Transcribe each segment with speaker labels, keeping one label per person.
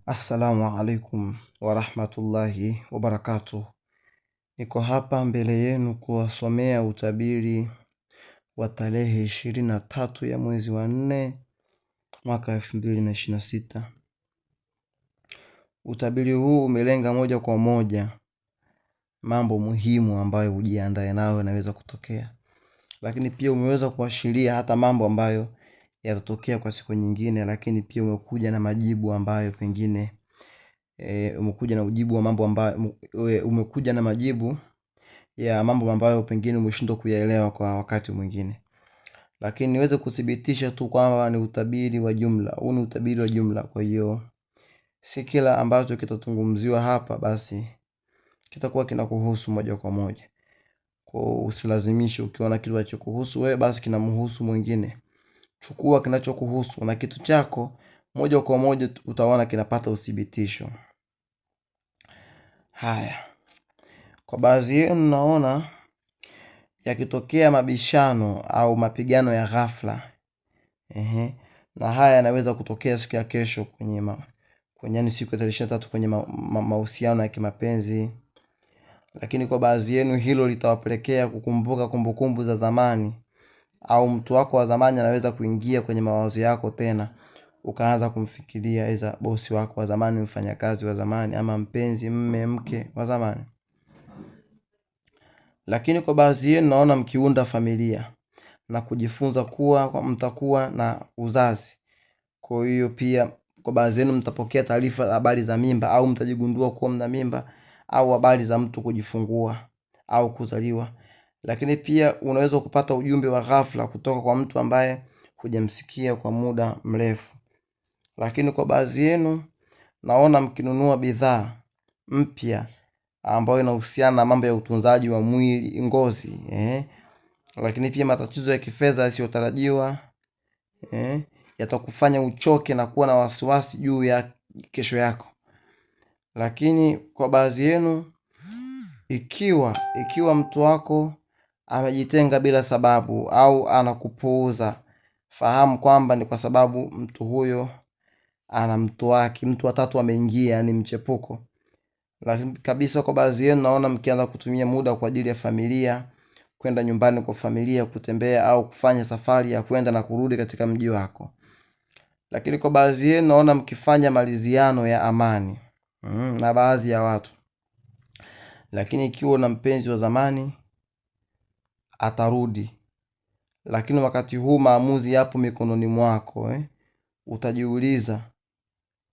Speaker 1: Assalamu alaikum warahmatullahi wabarakatuh. Niko hapa mbele yenu kuwasomea utabiri wa tarehe 23 ya mwezi wa 4 mwaka 2026. Utabiri huu umelenga moja kwa moja mambo muhimu ambayo ujiandae nayo yanaweza kutokea, lakini pia umeweza kuashiria hata mambo ambayo yatatokea kwa siku nyingine, lakini pia umekuja na majibu ambayo pengine umekuja na majibu ya mambo ambayo pengine umeshindwa kuyaelewa kwa wakati mwingine. Lakini niweze kuthibitisha tu kwamba ni utabiri wa jumla. Huu ni utabiri wa jumla, kwa hiyo si kila ambacho kitatungumziwa hapa basi kitakuwa kinakuhusu moja kwa moja. Kwa usilazimishe, ukiona kitu kinachokuhusu wewe basi kinamhusu mwingine. Chukua kinachokuhusu na kitu chako moja kwa moja utaona kinapata uthibitisho. Haya, kwa baadhi yenu naona yakitokea mabishano au mapigano ya ghafla. Na haya yanaweza kutokea siku ya kesho kwenye siku ya 23 kwenye mahusiano ya kimapenzi. Lakini kwa baadhi yenu hilo litawapelekea kukumbuka kumbukumbu za zamani, au mtu wako wa zamani anaweza kuingia kwenye mawazo yako tena, ukaanza kumfikiria aidha bosi wako wa zamani, mfanyakazi wa zamani, ama mpenzi, mke wa zamani. Lakini kwa baadhi yenu naona mkiunda familia na kujifunza kuwa mtakuwa na uzazi. Kwa hiyo pia kwa baadhi yenu mtapokea taarifa habari za mimba, au mtajigundua kuwa mna mimba, au habari za mtu kujifungua au kuzaliwa. Lakini pia unaweza kupata ujumbe wa ghafla kutoka kwa mtu ambaye hujamsikia kwa muda mrefu. Lakini kwa baadhi yenu naona mkinunua bidhaa mpya ambayo inahusiana na mambo ya utunzaji wa mwili, ngozi. Lakini pia matatizo ya kifedha yasiyotarajiwa yatakufanya uchoke na kuwa na wasiwasi juu ya kesho yako. Lakini kwa baadhi yenu, ikiwa mtu wako amejitenga bila sababu au anakupuuza, fahamu kwamba ni kwa sababu mtu huyo ana mtu wake, mtu wa tatu ameingia, ni mchepuko. Lakini kabisa kwa baadhi yenu naona mkianza kutumia muda kwa ajili ya familia, kwenda nyumbani kwa familia, kutembea au kufanya safari ya kwenda na kurudi katika mji wako. Lakini kwa baadhi yenu naona mkifanya maliziano ya amani na baadhi ya watu. Lakini ikiwa na mpenzi wa zamani atarudi, lakini wakati huu maamuzi yapo mikononi mwako. Utajiuliza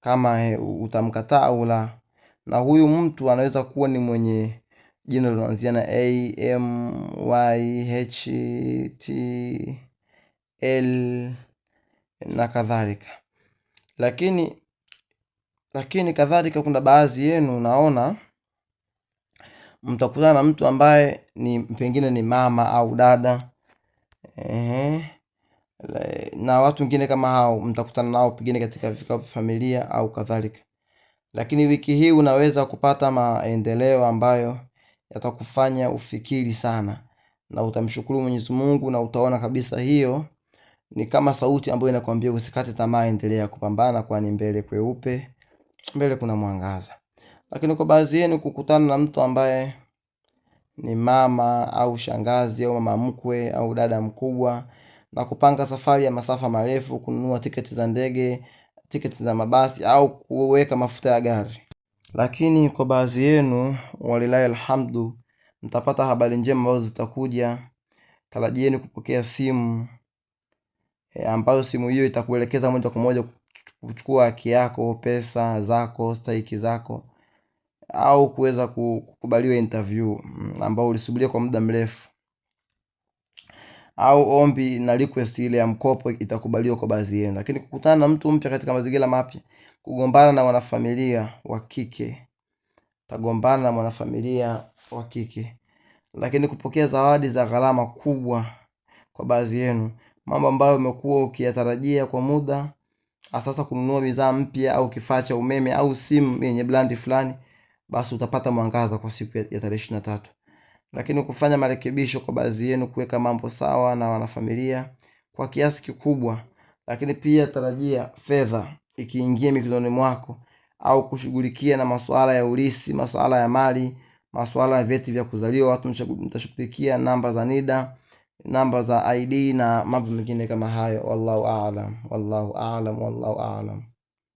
Speaker 1: kama utamkataa au la. Na huyu mtu anaweza kuwa ni mwenye jina linaloanzia na AMYHTL na kadhalika. Lakini kadhalika kuna baadhi yenu naona mtakutana na mtu ambaye ni pengine ni mama au dada. Na watu wengine kama hao mtakutana nao pengine katika vikao vya familia au kadhalika. Lakini wiki hii unaweza kupata maendeleo ambayo yatakufanya ufikiri sana, na utamshukuru Mwenyezi Mungu, na utaona kabisa hiyo ni kama sauti ambayo inakwambia usikate tamaa, endelea kupambana, kwani mbele kweupe, mbele kuna mwangaza. Lakini kwa baadhi yenu kukutana na mtu ambaye ni mama au shangazi au mama mkwe au dada mkubwa, na kupanga safari ya masafa marefu, kununua tiketi za ndege, tiketi za mabasi, au kuweka mafuta ya gari. Lakini kwa baadhi yenu walilahi alhamdu, mtapata habari njema ambazo zitakuja. Tarajieni kupokea simu ambayo simu hiyo itakuelekeza moja kwa moja kuchukua haki yako, pesa zako, stahiki zako, au kuweza kukubaliwa interview ambao ulisubiria kwa muda mrefu, au ombi na request ile ya mkopo itakubaliwa kwa baadhi yenu. Lakini kukutana na mtu mpya katika mazingira mapya, kugombana na wanafamilia wa kike, tagombana na wanafamilia wa kike. Lakini kupokea zawadi za gharama kubwa kwa baadhi yenu, mambo ambayo umekuwa ukiyatarajia kwa muda, sasa kununua bidhaa mpya au kifaa cha umeme au simu yenye brand fulani, basi utapata mwangaza kwa siku ya tarehe 23. Lakini kufanya marekebisho kwa baadhi yenu, kuweka mambo sawa na wanafamilia kwa kiasi kikubwa. Lakini pia tarajia fedha ikiingia mikononi mwako au kushughulikia na masuala ya ulisi, masuala ya mali, masuala ya vyeti vya kuzaliwa, watu mtashughulikia namba za NIDA, namba za ID na mambo mengine kama hayo. Wallahu a'lam, wallahu a'lam, wallahu a'lam.